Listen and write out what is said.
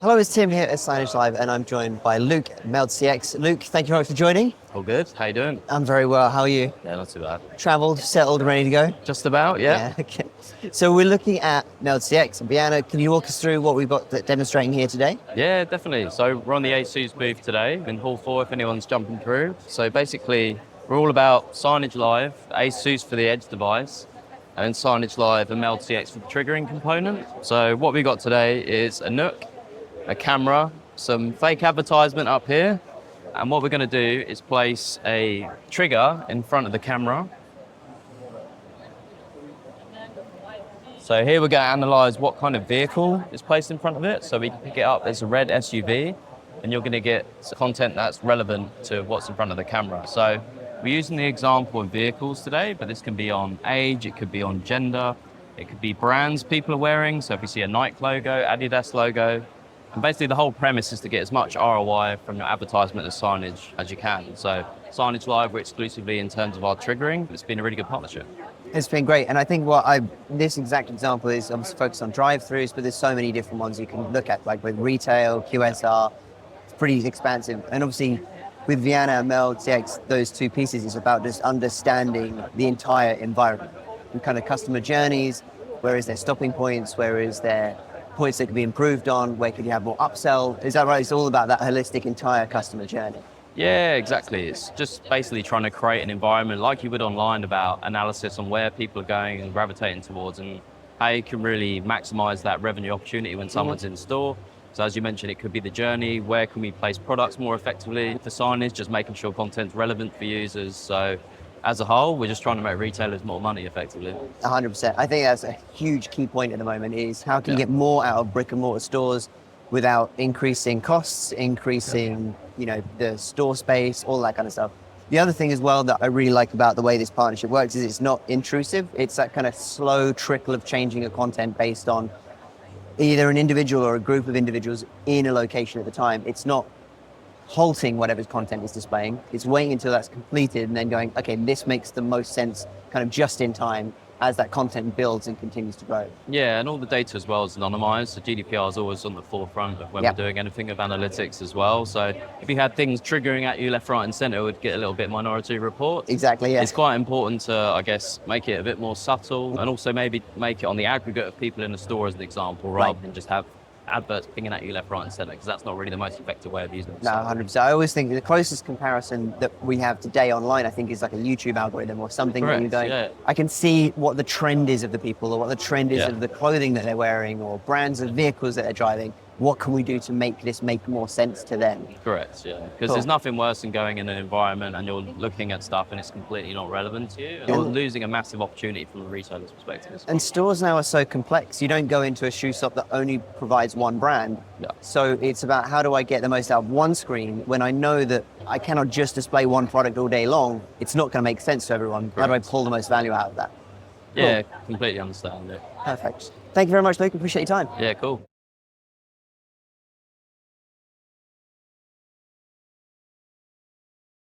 Hello, it's Tim here at Signage Live, and I'm joined by Luke at MeldCX. Luke, thank you very much for joining. All good. How you doing? I'm very well. How are you? Yeah, not too bad. Travelled, settled, ready to go? Just about, yeah. Okay. So we're looking at MeldCX. Vienna, can you walk us through what we've got demonstrating here today? Yeah, definitely. So we're on the ASUS booth today in Hall 4 if anyone's jumping through. So basically, we're all about Signagelive, ASUS for the edge device, and Signagelive and MeldCX for the triggering component. So what we got today is a Nook, a camera, some fake advertisement up here, and what we're going to do is place a trigger in front of the camera. So here we're going to analyze what kind of vehicle is placed in front of it. So we can pick it up as a red SUV, and you're going to get content that's relevant to what's in front of the camera. So we're using the example of vehicles today, but this can be on age, it could be on gender, it could be brands people are wearing. So if you see a Nike logo, Adidas logo, and basically the whole premise is to get as much ROI from your advertisement and signage as you can. So Signagelive, we're exclusively in terms of our triggering. It's been a really good partnership. It's been great, and I think this exact example is obviously focused on drive-throughs, but there's so many different ones you can look at, like with retail, QSR. It's pretty expansive, and obviously with Vienna and MeldCX, those two pieces is about just understanding the entire environment and kind of customer journeys. Where is their stopping points? Where is their points that can be improved on? Where could you have more upsell? Is that right? It's all about that holistic entire customer journey. Yeah, exactly. It's just basically trying to create an environment like you would online about analysis on where people are going and gravitating towards and how you can really maximize that revenue opportunity when someone's in store. So as you mentioned, it could be the journey. Where can we place products more effectively for signage? Just making sure content's relevant for users. So as a whole, we're just trying to make retailers more money effectively. 100%. I think that's a huge key point at the moment is how can you get more out of brick and mortar stores without increasing costs, increasing, the store space, all that kind of stuff. The other thing as well that I really like about the way this partnership works is it's not intrusive. It's that kind of slow trickle of changing a content based on either an individual or a group of individuals in a location at the time. It's not halting whatever content is displaying. It's waiting until that's completed and then going, okay, this makes the most sense kind of just in time as that content builds and continues to grow. Yeah, and all the data as well is anonymized. So GDPR is always on the forefront of when we're doing anything of analytics as well. So if you had things triggering at you left, right and center, it would get a little bit minority report. Exactly, yeah. It's quite important to, I guess, make it a bit more subtle and also maybe make it on the aggregate of people in the store as an example, rather than just have adverts pinging at you left, right and center, because that's not really the most effective way of using it. No, 100%. I always think the closest comparison that we have today online, I think, is like a YouTube algorithm or something. Correct, that you're going, I can see what the trend is of the people or what the trend is of the clothing that they're wearing or brands of vehicles that they're driving. What can we do to make this make more sense to them? Correct, yeah. Because there's nothing worse than going in an environment and you're looking at stuff and it's completely not relevant to you. And you're losing a massive opportunity from a retailer's perspective. And stores now are so complex. You don't go into a shoe shop that only provides one brand. Yeah. So it's about how do I get the most out of one screen when I know that I cannot just display one product all day long. It's not going to make sense to everyone. Correct. How do I pull the most value out of that? Yeah, completely understand it. Perfect. Thank you very much, Luke. Appreciate your time. Yeah, cool.